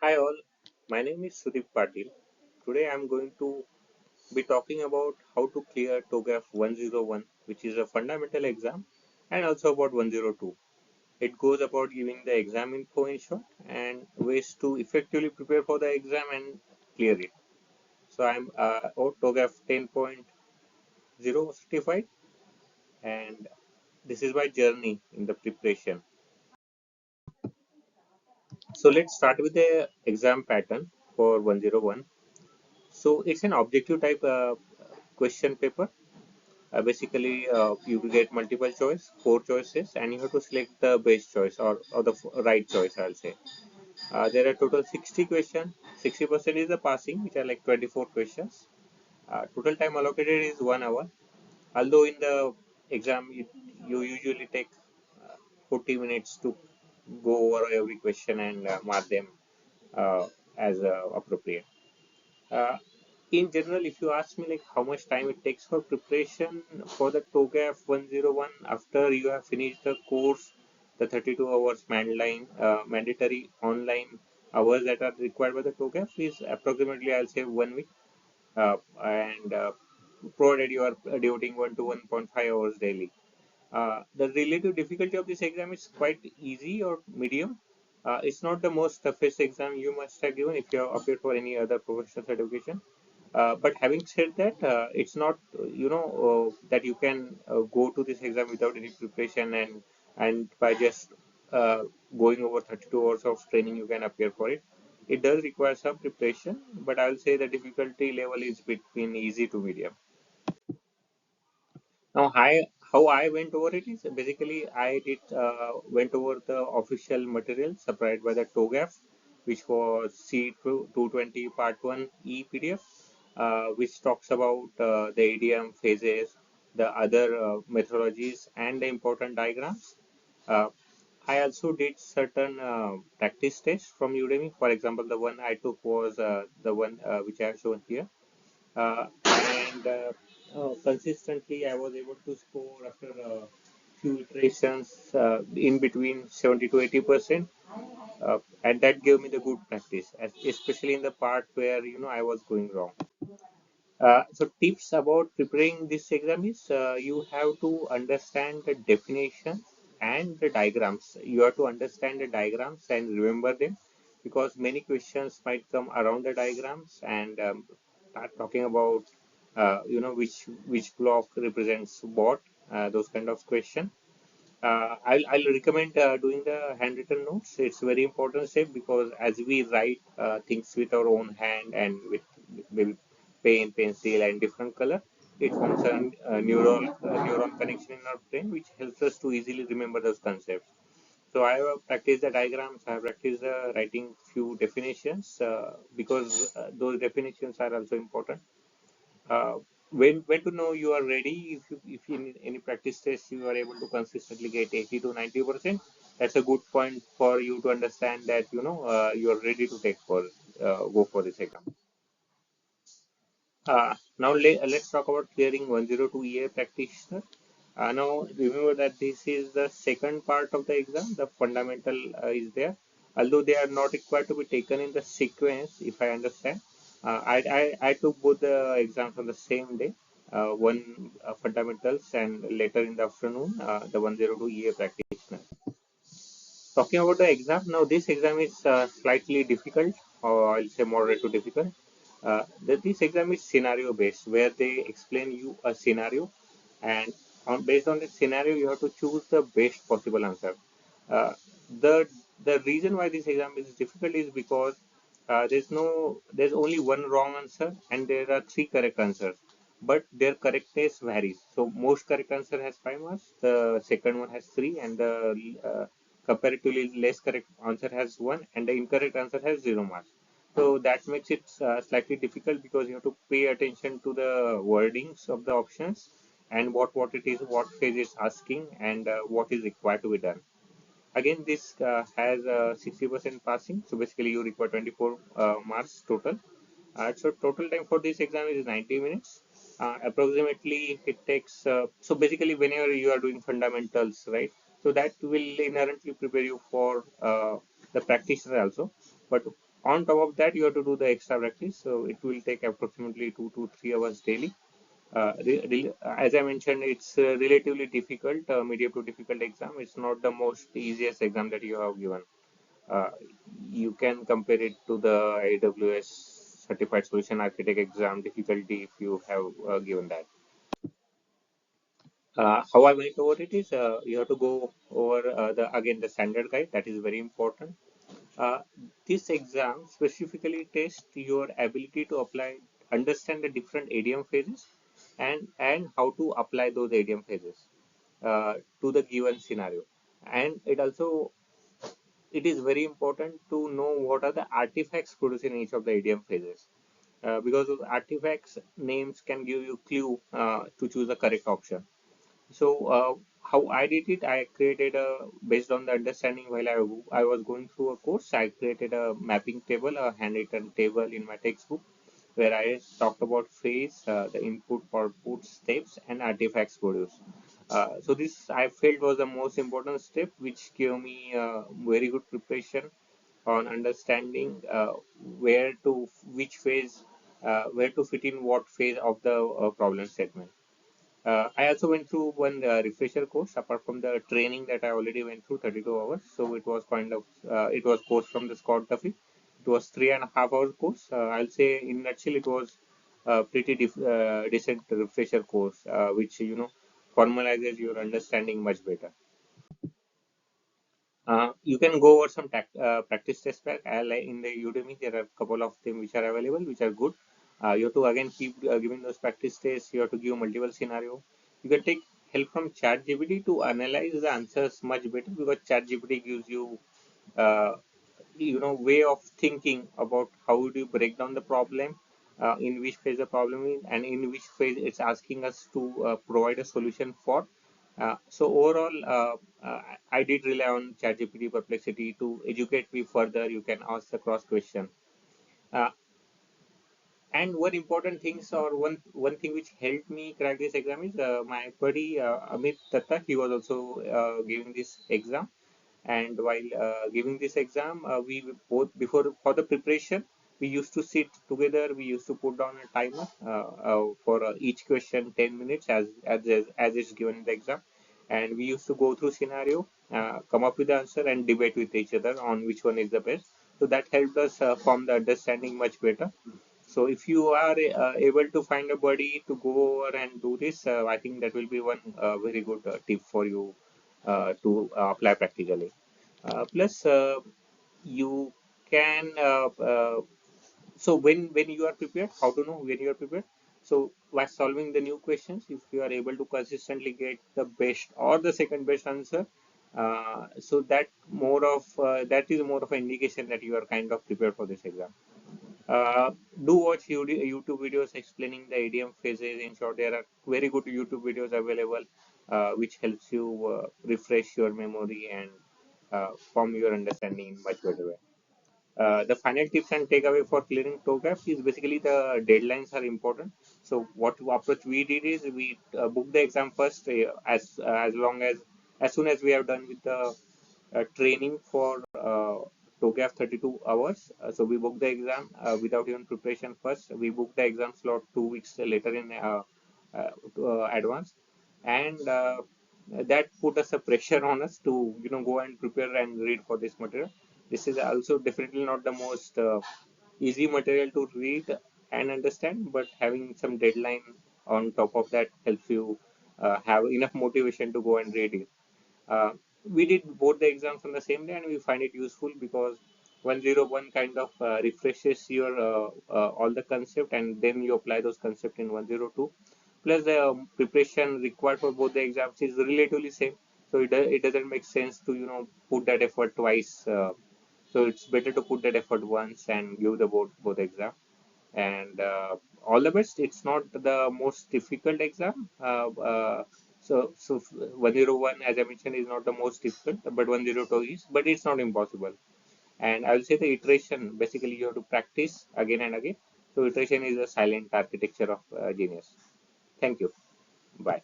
Hi all, my name is Sudip Patil. Today I am going to be talking about how to clear TOGAF 101, which is a fundamental exam, and also about 102. It goes about giving the exam info in short and ways to effectively prepare for the exam and clear it. So I'm TOGAF 10.0 certified, and this is my journey in the preparation. So let's start with the exam pattern for 101. So it's an objective type question paper. Basically, you will get multiple choice, four choices, and you have to select the best choice or the right choice, I'll say. There are total 60 questions. 60% is the passing, which are like 24 questions. Total time allocated is 1 hour. Although in the exam, you usually take 40 minutes to go over every question and mark them as appropriate. Uh, in general, if you ask me like how much time it takes for preparation for the TOGAF 101 after you have finished the course, the 32 hours mandatory online hours that are required by the TOGAF is approximately, I'll say, 1 week. And provided you are devoting 1 to 1.5 hours daily. The relative difficulty of this exam is quite easy or medium. It's not the most toughest exam you must have given if you have appeared for any other professional certification. But having said that, it's not that you can go to this exam without any preparation and by just uh, going over 32 hours of training you can appear for it. It does require some preparation, but I'll say the difficulty level is between easy to medium. Now, how I went over it is basically I did went over the official material supplied by the TOGAF, which was C220 Part 1 E PDF, which talks about the idiom phases, the other methodologies, and the important diagrams. Uh, I also did certain practice tests from Udemy. For example, the one I took was the one which I have shown here and consistently I was able to score after a few iterations in between 70 to 80%, and that gave me the good practice, especially in the part where I was going wrong. So tips about preparing this exam is you have to understand the definition and the diagrams. You have to understand the diagrams and remember them because many questions might come around the diagrams and start talking about which block represents what, those kind of question. I'll recommend doing the handwritten notes. It's very important step because as we write things with our own hand and with maybe pen, pencil, and different color, it forms a neuron connection in our brain, which helps us to easily remember those concepts. So I have practiced the diagrams. I have practiced writing few definitions because those definitions are also important. uh, when to know you are ready, if in any practice test you are able to consistently get 80 to 90%, that's a good point for you to understand that you are ready to go for this exam. Now let's talk about clearing 102 EA practitioner. Now remember that this is the second part of the exam. The fundamental is there, although they are not required to be taken in the sequence. If I understand, I took both the exams on the same day. One fundamentals and later in the afternoon the 102 EA practitioner. Talking about the exam, now this exam is slightly difficult, or I'll say moderate to difficult. This exam is scenario based, where they explain you a scenario, and based on the scenario, you have to choose the best possible answer. Uh, the the reason why this exam is difficult is because there's only one wrong answer and there are three correct answers, but their correctness varies. So most correct answer has 5 marks, the second one has three, and the comparatively less correct answer has one, and the incorrect answer has 0 marks. So that makes it slightly difficult because you have to pay attention to the wordings of the options and what it is, what phase is asking, and what is required to be done. Again, this has 60% passing, so basically you require 24 marks total. So total time for this exam is 90 minutes. Approximately it takes, so basically whenever you are doing fundamentals, right? So that will inherently prepare you for the practitioner also. But On top of that, you have to do the extra practice. So it will take approximately 2 to 3 hours daily. As I mentioned, it's relatively difficult, medium to difficult exam. It's not the most easiest exam that you have given. Uh, you can compare it to the AWS Certified Solution Architect exam difficulty if you have given that. How I went over it is you have to go over the again the standard guide. That is very important. Uh, this exam specifically tests your ability to understand the different ADM phases, and how to apply those ADM phases to the given scenario. And it is very important to know what are the artifacts produced in each of the ADM phases, because those artifacts names can give you clue to choose the correct option. So how I did it, I created a based on the understanding while I was going through a course. I created a mapping table, a handwritten table in my textbook, where I talked about phase, the input, output steps, and artifacts produced. So this I felt was the most important step, which gave me very good preparation on understanding where to which phase, where to fit in what phase of the problem statement. I also went through one refresher course apart from the training that I already went through 32 hours. So it was kind of it was course from the Scott Duffy. It was 3.5 hour course. I'll say in nutshell it was a pretty decent refresher course, which formalizes your understanding much better. You can go over some practice test pack. Like in the Udemy, there are a couple of them which are available, which are good. You have to again keep giving those practice tests. You have to give multiple scenario. You can take help from ChatGPT to analyze the answers much better, because ChatGPT gives you uh, way of thinking about how do you break down the problem, in which phase the problem is, and in which phase it's asking us to provide a solution for. So overall, I did rely on ChatGPT Perplexity to educate me further. You can ask the cross question. Uh, and one important things, or one thing which helped me crack this exam is my buddy Amit Datta. He was also giving this exam, and while giving this exam, we both before for the preparation, we used to sit together. We used to put down a timer for each question 10 minutes as is given in the exam, and we used to go through scenario, come up with the answer, and debate with each other on which one is the best. So that helped us form the understanding much better. So if you are able to find a buddy to go over and do this, I think that will be one very good tip for you to apply practically. Plus, you can so when you are prepared, how to know when you are prepared? So by solving the new questions, if you are able to consistently get the best or the second best answer, so that is more of an indication that you are kind of prepared for this exam. Uh, do watch YouTube videos explaining the idiom phases. In short, there are very good YouTube videos available, which helps you refresh your memory and form your understanding in much better way. The final tips and takeaway for clearing TOGAF is basically the deadlines are important. So what approach we did is we booked the exam first, as long as soon as we have done with the training for TOGAF 32 hours. So we booked the exam without even preparation first. We booked the exam slot 2 weeks later in advance, and that put us a pressure on us to go and prepare and read for this material. This is also definitely not the most easy material to read and understand, but having some deadline on top of that helps you have enough motivation to go and read it. Uh, we did both the exams on the same day, and we find it useful because 101 kind of refreshes your all the concept, and then you apply those concepts in 102. Plus, the preparation required for both the exams is relatively same, so it doesn't make sense to put that effort twice. So it's better to put that effort once and give the both exam. And all the best. It's not the most difficult exam. So 101, as I mentioned, is not the most difficult, but 102 is, but it's not impossible. And I will say the iteration, basically you have to practice again and again. So iteration is a silent architecture of genius. Thank you. Bye.